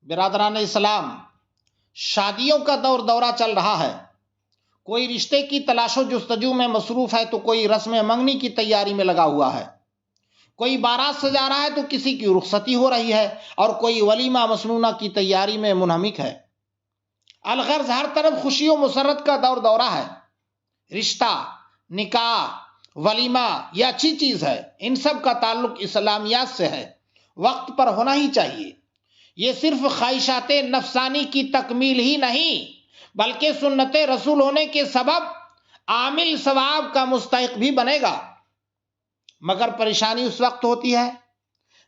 برادران اسلام، شادیوں کا دورہ چل رہا ہے۔ کوئی رشتے کی تلاش و جستجو میں مصروف ہے تو کوئی رسم منگنی کی تیاری میں لگا ہوا ہے، کوئی بارات سجا رہا ہے تو کسی کی رخصتی ہو رہی ہے، اور کوئی ولیمہ مسنونہ کی تیاری میں منہمک ہے۔ الغرض ہر طرف خوشی و مسرت کا دورہ ہے۔ رشتہ، نکاح، ولیمہ یہ اچھی چیز ہے، ان سب کا تعلق اسلامیات سے ہے، وقت پر ہونا ہی چاہیے۔ یہ صرف خواہشات نفسانی کی تکمیل ہی نہیں بلکہ سنت رسول ہونے کے سبب عامل ثواب کا مستحق بھی بنے گا۔ مگر پریشانی اس وقت ہوتی ہے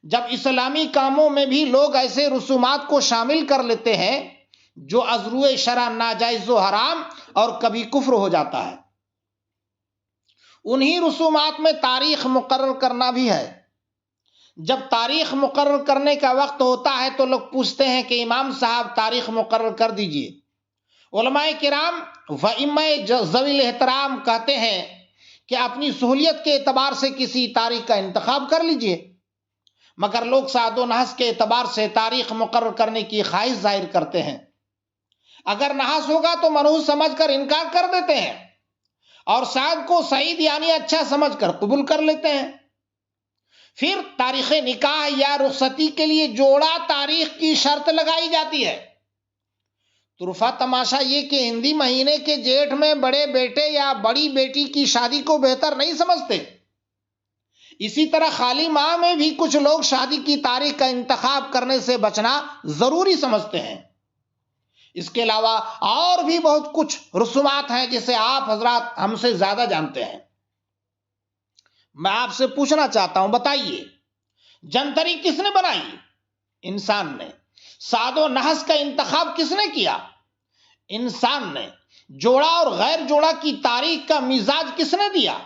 جب اسلامی کاموں میں بھی لوگ ایسے رسومات کو شامل کر لیتے ہیں جو از روئے شرع ناجائز و حرام اور کبھی کفر ہو جاتا ہے۔ انہی رسومات میں تاریخ مقرر کرنا بھی ہے۔ جب تاریخ مقرر کرنے کا وقت ہوتا ہے تو لوگ پوچھتے ہیں کہ امام صاحب تاریخ مقرر کر دیجئے۔ علماء کرام و ائمہ ذوی الاحترام کہتے ہیں کہ اپنی سہولیت کے اعتبار سے کسی تاریخ کا انتخاب کر لیجئے، مگر لوگ سعد و نحس کے اعتبار سے تاریخ مقرر کرنے کی خواہش ظاہر کرتے ہیں۔ اگر نحس ہوگا تو منحوس سمجھ کر انکار کر دیتے ہیں، اور سعد کو سعید یعنی اچھا سمجھ کر قبول کر لیتے ہیں۔ پھر تاریخ نکاح یا رخصتی کے لیے جوڑا تاریخ کی شرط لگائی جاتی ہے۔ طرفہ تماشا یہ کہ ہندی مہینے کے جیٹھ میں بڑے بیٹے یا بڑی بیٹی کی شادی کو بہتر نہیں سمجھتے، اسی طرح خالی ماہ میں بھی کچھ لوگ شادی کی تاریخ کا انتخاب کرنے سے بچنا ضروری سمجھتے ہیں۔ اس کے علاوہ اور بھی بہت کچھ رسومات ہیں جسے آپ حضرات ہم سے زیادہ جانتے ہیں۔ میں آپ سے پوچھنا چاہتا ہوں، بتائیے جنتری کس نے بنائی؟ انسان نے۔ سعد و نحس کا انتخاب کس نے کیا؟ انسان نے۔ جوڑا اور غیر جوڑا کی تاریخ کا مزاج کس نے دیا؟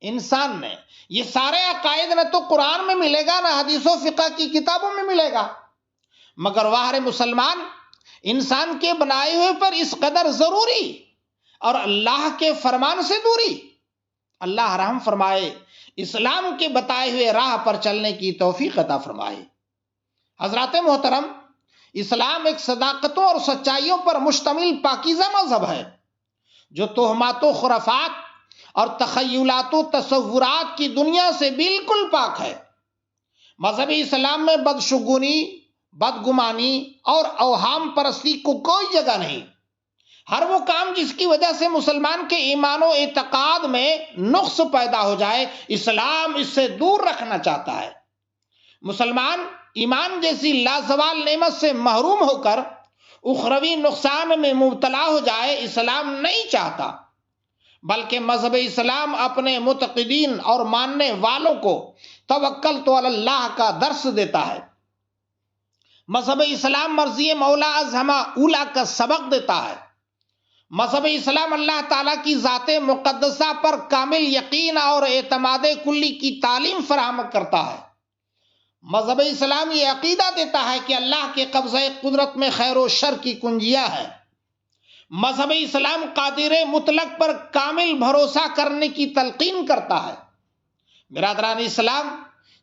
انسان نے۔ یہ سارے عقائد نہ تو قرآن میں ملے گا نہ حدیث و فقہ کی کتابوں میں ملے گا، مگر واہ مسلمان، انسان کے بنائے ہوئے پر اس قدر ضروری اور اللہ کے فرمان سے دوری۔ اللہ رحم فرمائے، اسلام کے بتائے ہوئے راہ پر چلنے کی توفیق عطا فرمائے۔ حضرات محترم، اسلام ایک صداقتوں اور سچائیوں پر مشتمل پاکیزہ مذہب ہے جو تہمات و خرافات اور تخیلات و تصورات کی دنیا سے بالکل پاک ہے۔ مذہب اسلام میں بدشگونی، بدگمانی اور اوہام پرستی کو کوئی جگہ نہیں۔ ہر وہ کام جس کی وجہ سے مسلمان کے ایمان و اعتقاد میں نقص پیدا ہو جائے، اسلام اس سے دور رکھنا چاہتا ہے۔ مسلمان ایمان جیسی لازوال نعمت سے محروم ہو کر اخروی نقصان میں مبتلا ہو جائے، اسلام نہیں چاہتا، بلکہ مذہب اسلام اپنے متقدین اور ماننے والوں کو توکلت علی اللہ کا درس دیتا ہے۔ مذہب اسلام مرضی مولا ازہمہ اولا کا سبق دیتا ہے۔ مذہب اسلام اللہ تعالیٰ کی ذات مقدسہ پر کامل یقین اور اعتماد کلی کی تعلیم فراہم کرتا ہے۔ مذہب اسلام یہ عقیدہ دیتا ہے کہ اللہ کے قبضہ قدرت میں خیر و شر کی کنجیاں ہیں۔ مذہب اسلام قادر مطلق پر کامل بھروسہ کرنے کی تلقین کرتا ہے۔ برادران اسلام،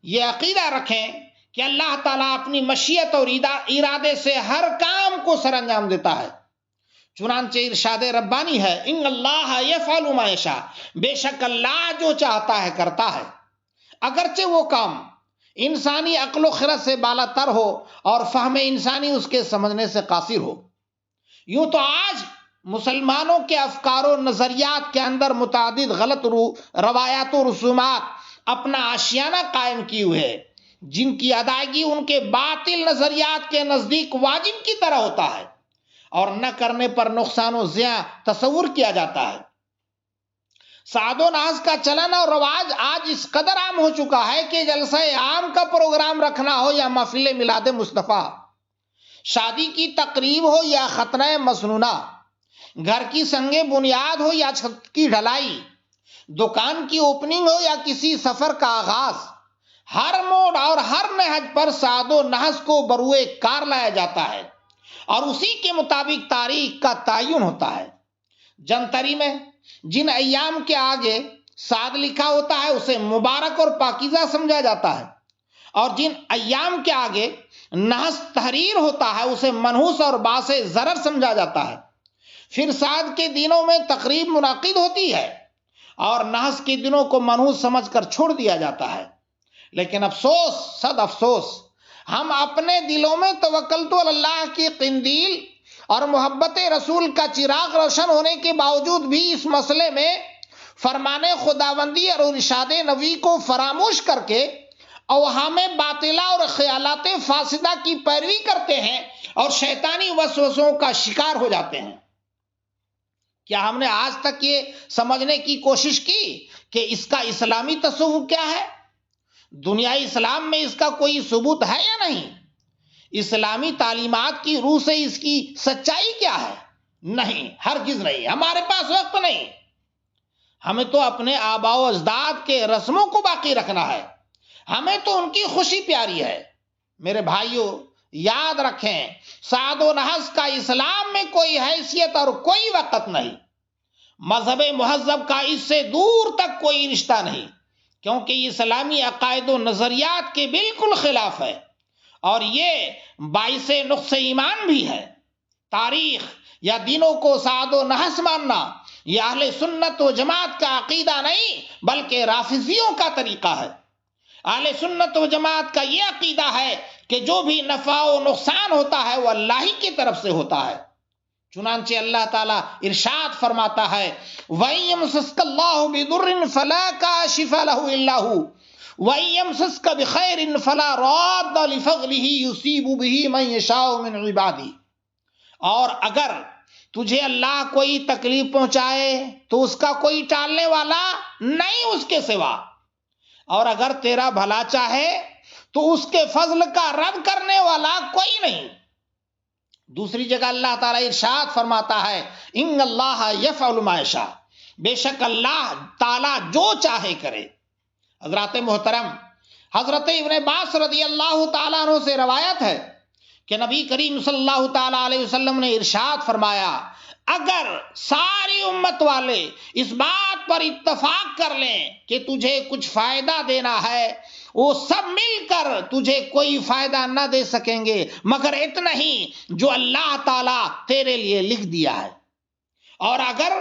یہ عقیدہ رکھیں کہ اللہ تعالیٰ اپنی مشیت اور ارادے سے ہر کام کو سر انجام دیتا ہے۔ چنانچہ ارشاد ربانی ہے، ان اللہ یفعل ما یشاء، بے شک اللہ جو چاہتا ہے کرتا ہے، اگرچہ وہ کام انسانی عقل و خرد سے بالا تر ہو اور فہم انسانی اس کے سمجھنے سے قاصر ہو۔ یوں تو آج مسلمانوں کے افکار و نظریات کے اندر متعدد غلط روایات و رسومات اپنا آشیانہ قائم کیے ہوئے ہیں، جن کی ادائیگی ان کے باطل نظریات کے نزدیک واجب کی طرح ہوتا ہے، اور نہ کرنے پر نقصان و زیاں تصور کیا جاتا ہے۔ سعد و نحس کا چلن اور رواج آج اس قدر عام ہو چکا ہے کہ جلسہ عام کا پروگرام رکھنا ہو یا محفل میلاد مصطفیٰ، شادی کی تقریب ہو یا ختنہ مسنونہ، گھر کی سنگ بنیاد ہو یا چھت کی ڈھلائی، دکان کی اوپننگ ہو یا کسی سفر کا آغاز، ہر موڑ اور ہر نہج پر سعد و نحس کو بروئے کار لایا جاتا ہے اور اسی کے مطابق تاریخ کا تعین ہوتا ہے۔ جنتری میں جن ایام کے آگے سعد لکھا ہوتا ہے اسے مبارک اور پاکیزہ سمجھا جاتا ہے، اور جن ایام کے آگے نحس تحریر ہوتا ہے اسے منحوس اور باعث ضرر سمجھا جاتا ہے۔ پھر سعد کے دنوں میں تقریب منعقد ہوتی ہے اور نحس کے دنوں کو منحوس سمجھ کر چھوڑ دیا جاتا ہے۔ لیکن افسوس، صد افسوس، ہم اپنے دلوں میں توکلت علی اللہ کی قندیل اور محبت رسول کا چراغ روشن ہونے کے باوجود بھی اس مسئلے میں فرمان خداوندی اور ارشاد نبی کو فراموش کر کے اوہام باطلہ اور خیالات فاسدہ کی پیروی کرتے ہیں اور شیطانی وسوسوں کا شکار ہو جاتے ہیں۔ کیا ہم نے آج تک یہ سمجھنے کی کوشش کی کہ اس کا اسلامی تصور کیا ہے؟ دنیائے اسلام میں اس کا کوئی ثبوت ہے یا نہیں؟ اسلامی تعلیمات کی روح سے اس کی سچائی کیا ہے؟ نہیں، ہرگز نہیں، ہمارے پاس وقت نہیں۔ ہمیں تو اپنے آباء و اجداد کے رسموں کو باقی رکھنا ہے، ہمیں تو ان کی خوشی پیاری ہے۔ میرے بھائیوں، یاد رکھیں، سعد و نحس کا اسلام میں کوئی حیثیت اور کوئی وقت نہیں۔ مذہب مہذب کا اس سے دور تک کوئی رشتہ نہیں، کیونکہ یہ اسلامی عقائد و نظریات کے بالکل خلاف ہے اور یہ باعث نقص ایمان بھی ہے۔ تاریخ یا دینوں کو سعد و نحس ماننا یہ اہل سنت و جماعت کا عقیدہ نہیں بلکہ رافضیوں کا طریقہ ہے۔ اہل سنت و جماعت کا یہ عقیدہ ہے کہ جو بھی نفع و نقصان ہوتا ہے وہ اللہ ہی کی طرف سے ہوتا ہے۔ چنانچہ اللہ تعالیٰ ارشاد فرماتا ہے وَإِن يَمْسَسْكَ اللَّهُ بِضُرٍّ فَلَا كَاشِفَ لَهُ إِلَّا هُوَ وَإِن يَمْسَسْكَ بِخَيْرٍ فَلَا رَادَّ لِفَضْلِهِ يُصِيبُ بِهِ مَن يَشَاءُ مِنْ عِبَادِهِ۔ اور اگر تجھے اللہ کوئی تکلیف پہنچائے تو اس کا کوئی ٹالنے والا نہیں اس کے سوا، اور اگر تیرا بھلا چاہے تو اس کے فضل کا رد کرنے والا کوئی نہیں۔ دوسری جگہ اللہ تعالیٰ ارشاد فرماتا ہے ان اللہ یفعل ما یشاء، بے شک اللہ تعالیٰ جو چاہے کرے۔ حضرات محترم، حضرت ابن عباس رضی اللہ تعالیٰ عنہ سے روایت ہے کہ نبی کریم صلی اللہ تعالیٰ علیہ وسلم نے ارشاد فرمایا اگر ساری امت والے اس بات پر اتفاق کر لیں کہ تجھے کچھ فائدہ دینا ہے، وہ سب مل کر تجھے کوئی فائدہ نہ دے سکیں گے مگر اتنا ہی جو اللہ تعالیٰ تیرے لیے لکھ دیا ہے۔ اور اگر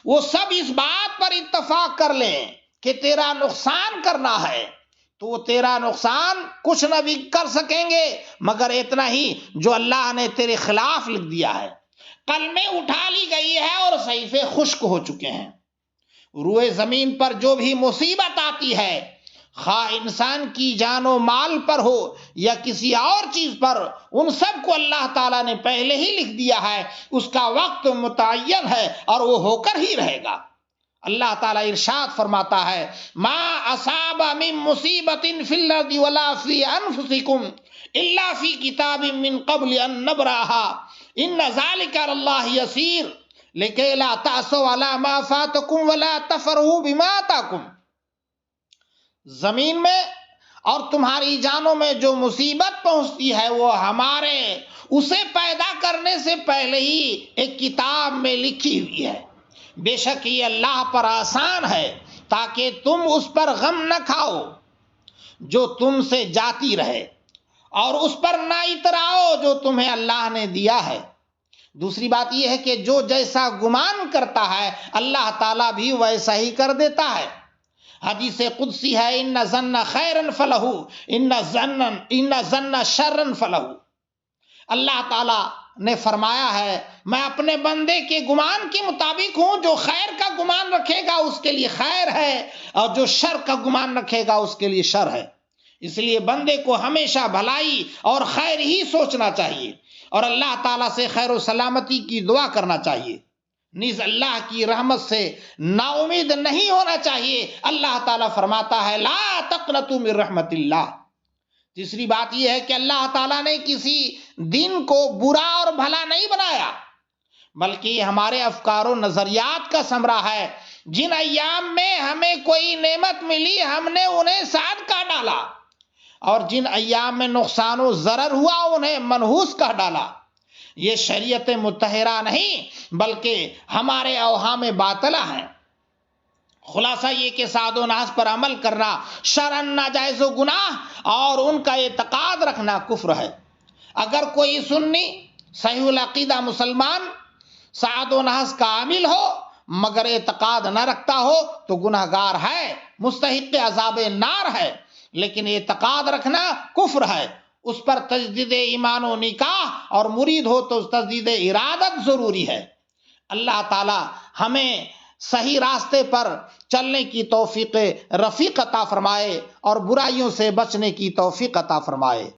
وہ سب اس بات پر اتفاق کر لیں کہ تیرا نقصان کرنا ہے تو وہ تیرا نقصان کچھ نہ بھی کر سکیں گے مگر اتنا ہی جو اللہ نے تیرے خلاف لکھ دیا ہے۔ قلمیں اٹھا لی گئی ہے اور صحیفے خشک ہو چکے ہیں۔ روئے زمین پر جو بھی مصیبت آتی ہے، خواہ انسان کی جان و مال پر ہو یا کسی اور چیز پر، ان سب کو اللہ تعالیٰ نے پہلے ہی لکھ دیا ہے، اس کا وقت متعین ہے اور وہ ہو کر ہی رہے گا۔ اللہ تعالیٰ ارشاد فرماتا ہے ما اصاب من مصیبت فی الارض ولا فی انفسکم الا فی کتاب من قبل ان نبرأها ان ذلک علی اللہ یسیر لکی لا تعصوا علی ما فاتکم ولا تفرحوا بما آتاکم۔ زمین میں اور تمہاری جانوں میں جو مصیبت پہنچتی ہے وہ ہمارے اسے پیدا کرنے سے پہلے ہی ایک کتاب میں لکھی ہوئی ہے۔ بے شک یہ اللہ پر آسان ہے تاکہ تم اس پر غم نہ کھاؤ جو تم سے جاتی رہے اور اس پر نہ اتراؤ جو تمہیں اللہ نے دیا ہے۔ دوسری بات یہ ہے کہ جو جیسا گمان کرتا ہے اللہ تعالیٰ بھی ویسا ہی کر دیتا ہے۔ حدیث قدسی ہے ان ظن خیرا فلہ ان ظن شرا فلہ۔ اللہ تعالیٰ نے فرمایا ہے میں اپنے بندے کے گمان کے مطابق ہوں، جو خیر کا گمان رکھے گا اس کے لیے خیر ہے اور جو شر کا گمان رکھے گا اس کے لیے شر ہے۔ اس لیے بندے کو ہمیشہ بھلائی اور خیر ہی سوچنا چاہیے اور اللہ تعالیٰ سے خیر و سلامتی کی دعا کرنا چاہیے، نیز اللہ کی رحمت سے نا امید نہیں ہونا چاہیے۔ اللہ تعالیٰ فرماتا ہے لا تقنطوا من رحمت اللہ۔ تیسری بات یہ ہے کہ اللہ تعالیٰ نے کسی دن کو برا اور بھلا نہیں بنایا بلکہ یہ ہمارے افکار و نظریات کا ثمرہ ہے۔ جن ایام میں ہمیں کوئی نعمت ملی ہم نے انہیں سعد کہہ ڈالا اور جن ایام میں نقصان و ضرر ہوا انہیں منحوس کہہ ڈالا۔ یہ شریعت مطہرہ نہیں بلکہ ہمارے اوہام باطلہ ہیں۔ خلاصہ یہ کہ سعد و نحس پر عمل کرنا شرعاً ناجائز و گناہ اور ان کا اعتقاد رکھنا کفر ہے۔ اگر کوئی سنی صحیح العقیدہ مسلمان سعد و نحس کا عامل ہو مگر اعتقاد نہ رکھتا ہو تو گناہگار ہے، مستحق عذاب نار ہے، لیکن اعتقاد رکھنا کفر ہے، اس پر تجدید ایمان و نکاح، اور مرید ہو تو تجدید ارادت ضروری ہے۔ اللہ تعالی ہمیں صحیح راستے پر چلنے کی توفیق رفیق عطا فرمائے اور برائیوں سے بچنے کی توفیق عطا فرمائے۔